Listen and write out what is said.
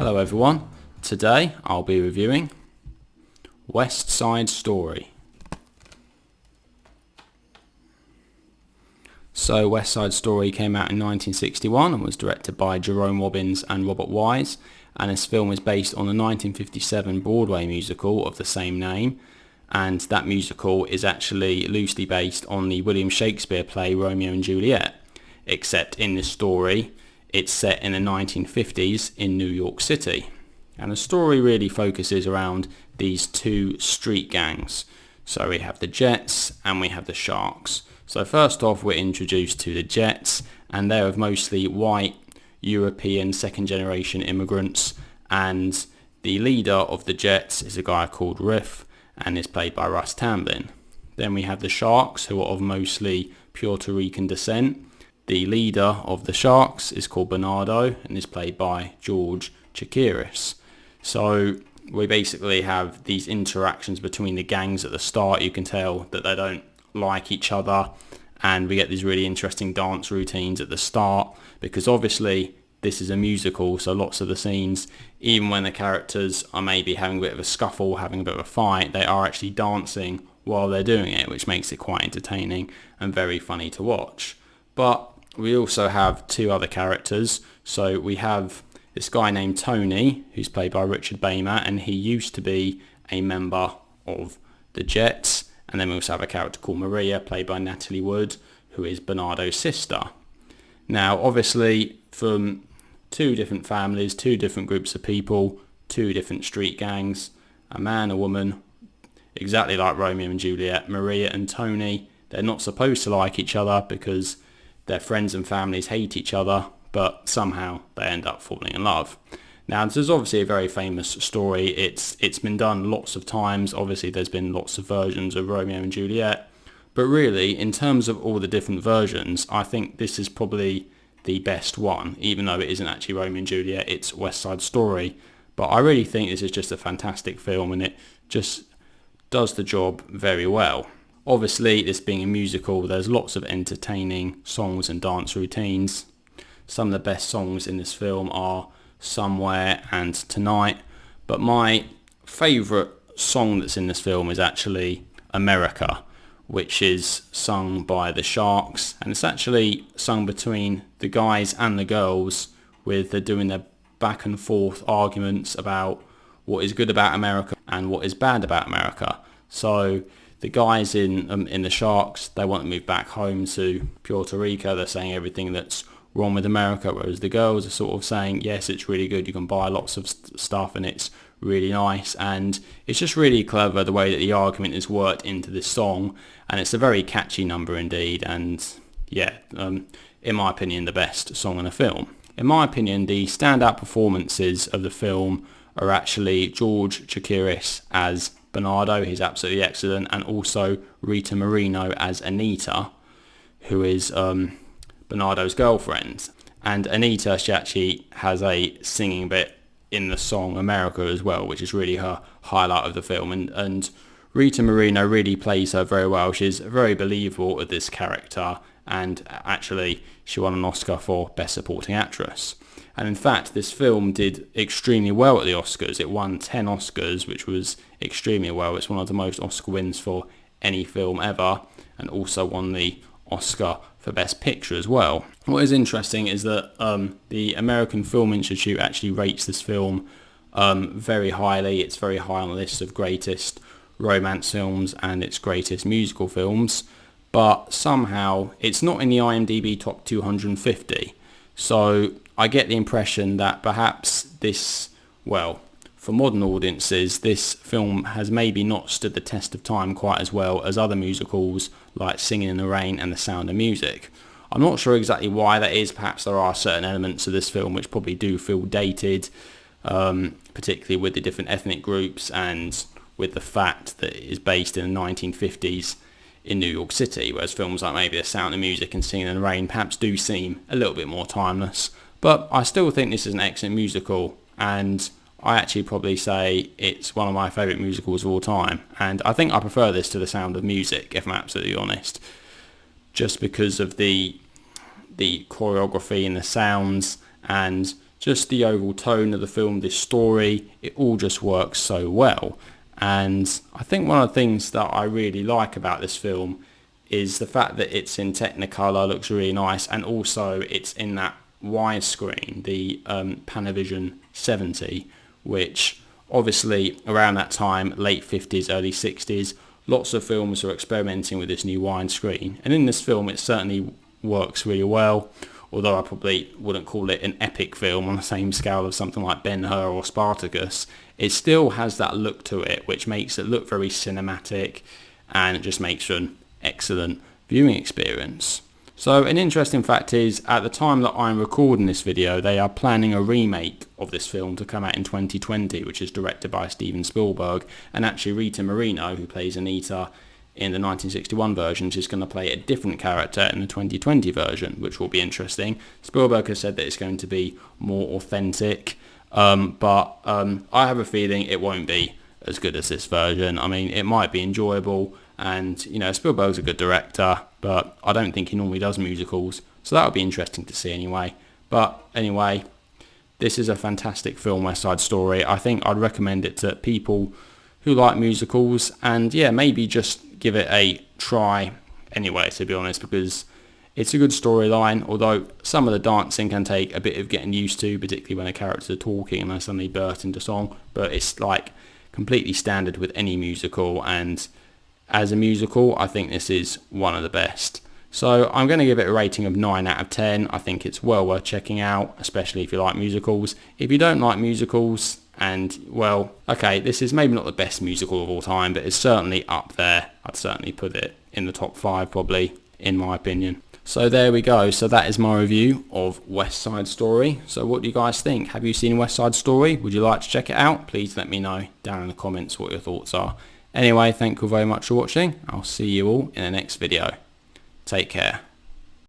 Hello everyone, today I'll be reviewing West Side Story. So West Side Story came out in 1961 and was directed by Jerome Robbins and Robert Wise, and this film is based on the 1957 Broadway musical of the same name, and that musical is actually loosely based on the William Shakespeare play Romeo and Juliet, except in this story it's set in the 1950s in New York City. And the story really focuses around these two street gangs. So we have the Jets and we have the Sharks. So first off, we're introduced to the Jets, and they're of mostly white European second generation immigrants, and the leader of the Jets is a guy called Riff and is played by Russ Tamblyn. Then we have the Sharks, who are of mostly Puerto Rican descent. The leader of the Sharks is called Bernardo and is played by George Chakiris. So we basically have these interactions between the gangs at the start. You can tell that they don't like each other, and we get these really interesting dance routines at the start, because obviously this is a musical, so lots of the scenes, even when the characters are maybe having a bit of a scuffle, having a bit of a fight, they are actually dancing while they're doing it, which makes it quite entertaining and very funny to watch. But we also have two other characters. So we have this guy named Tony, who's played by Richard Beymer, and he used to be a member of the Jets. And then we also have a character called Maria, played by Natalie Wood, who is Bernardo's sister. Now, obviously, from two different families, two different groups of people, two different street gangs, a man, a woman, exactly like Romeo and Juliet, Maria and Tony, they're not supposed to like each other because their friends and families hate each other, but somehow they end up falling in love. Now, this is obviously a very famous story. It's been done lots of times. Obviously, there's been lots of versions of Romeo and Juliet. But really, in terms of all the different versions, I think this is probably the best one. Even though it isn't actually Romeo and Juliet, it's West Side Story. But I really think this is just a fantastic film, and it just does the job very well. Obviously, this being a musical, there's lots of entertaining songs and dance routines. Some of the best songs in this film are Somewhere and Tonight, but my favourite song that's in this film is actually America, which is sung by the Sharks, and it's actually sung between the guys and the girls, with they're doing their back and forth arguments about what is good about America and what is bad about America. So the guys in the Sharks, they want to move back home to Puerto Rico. They're saying everything that's wrong with America, whereas the girls are sort of saying, yes, it's really good, you can buy lots of stuff and it's really nice. And it's just really clever the way that the argument is worked into this song, and it's a very catchy number indeed, and yeah, in my opinion, the best song in the film. In my opinion, the standout performances of the film are actually George Chakiris as Bernardo, he's absolutely excellent, and also Rita Moreno as Anita, who is Bernardo's girlfriend. And Anita, she actually has a singing bit in the song America as well, which is really her highlight of the film, and Rita Moreno really plays her very well. She's very believable at this character, and actually she won an Oscar for Best Supporting Actress. And in fact, this film did extremely well at the Oscars. It won 10 Oscars, which was extremely well. It's one of the most Oscar wins for any film ever, and also won the Oscar for Best Picture as well. What is interesting is that the American Film Institute actually rates this film very highly. It's very high on the list of greatest romance films and its greatest musical films, but somehow it's not in the IMDb top 250. So I get the impression that perhaps this, well, for modern audiences, this film has maybe not stood the test of time quite as well as other musicals like Singing in the Rain and The Sound of Music. I'm not sure exactly why that is. Perhaps there are certain elements of this film which probably do feel dated, particularly with the different ethnic groups and with the fact that it is based in the 1950s in New York City, whereas films like maybe The Sound of Music and Singing in the Rain perhaps do seem a little bit more timeless. But I still think this is an excellent musical, and I actually probably say it's one of my favourite musicals of all time, and I think I prefer this to The Sound of Music, if I'm absolutely honest, just because of the choreography and the sounds, and just the overall tone of the film, this story, it all just works so well. And I think one of the things that I really like about this film is the fact that it's in Technicolor, looks really nice, and also it's in that widescreen, the Panavision 70, which obviously around that time, late 50s, early 60s, lots of films were experimenting with this new widescreen. And in this film, it certainly works really well, although I probably wouldn't call it an epic film on the same scale of something like Ben-Hur or Spartacus. It still has that look to it, which makes it look very cinematic, and it just makes for an excellent viewing experience. So an interesting fact is, at the time that I'm recording this video, they are planning a remake of this film to come out in 2020, which is directed by Steven Spielberg, and actually Rita Moreno, who plays Anita in the 1961 version, is going to play a different character in the 2020 version, which will be interesting. Spielberg has said that it's going to be more authentic, but I have a feeling it won't be as good as this version. I mean, it might be enjoyable, and you know, Spielberg's a good director, but I don't think he normally does musicals, so that would be interesting to see anyway. But anyway, this is a fantastic film, West Side Story. I think I'd recommend it to people who like musicals, and yeah, maybe just give it a try anyway, to be honest, because it's a good storyline, although some of the dancing can take a bit of getting used to, particularly when the characters are talking and they suddenly burst into song, but it's like completely standard with any musical, and as a musical, I think this is one of the best. So I'm going to give it a rating of 9 out of 10. I think it's well worth checking out, especially if you like musicals. If you don't like musicals, and well, okay, this is maybe not the best musical of all time, but it's certainly up there. I'd certainly put it in the top 5 probably, in my opinion. So there we go. So that is my review of West Side Story. So what do you guys think? Have you seen West Side Story? Would you like to check it out? Please let me know down in the comments what your thoughts are. Anyway, thank you very much for watching. I'll see you all in the next video. Take care.